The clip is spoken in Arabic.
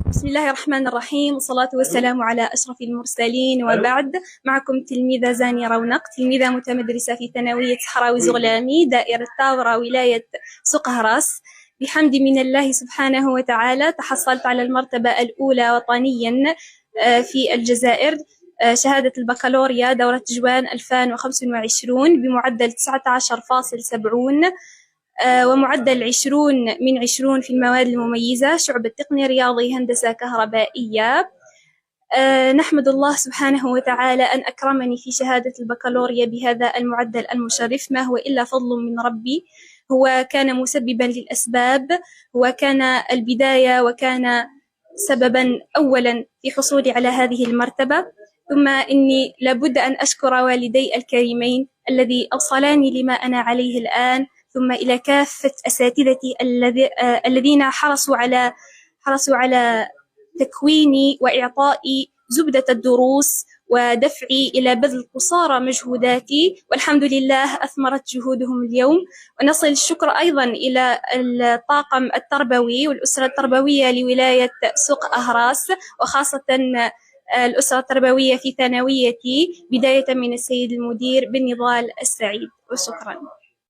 بسم الله الرحمن الرحيم، والصلاة والسلام على أشرف المرسلين، وبعد. معكم تلميذة زاني رونق، تلميذة متمدرسة في ثانوية صحراوي زغلامي، دائرة تاورا، ولاية سقهراس. بحمد من الله سبحانه وتعالى تحصلت على المرتبة الأولى وطنيا في الجزائر، شهادة البكالوريا دورة جوان 2025 بمعدل 19.70، ومعدل 20 في المواد المميزة، شعبة تقنية رياضي هندسة كهربائية. نحمد الله سبحانه وتعالى أن أكرمني في شهادة البكالوريا بهذا المعدل المشرف، ما هو إلا فضل من ربي. هو كان مسببا للأسباب، وكان البداية، وكان سببا أولا في حصولي على هذه المرتبة. ثم إني لابد أن أشكر والدي الكريمين الذي أوصلاني لما أنا عليه الآن، ثم إلى كافة أساتذتي الذين حرصوا على تكويني وإعطائي زبدة الدروس ودفعي إلى بذل قصارى مجهوداتي، والحمد لله أثمرت جهودهم اليوم. ونصل الشكر أيضا إلى الطاقم التربوي والأسرة التربوية لولاية سوق أهراس، وخاصة الأسرة التربوية في ثانويتي، بداية من السيد المدير بن نضال السعيد. وشكرا.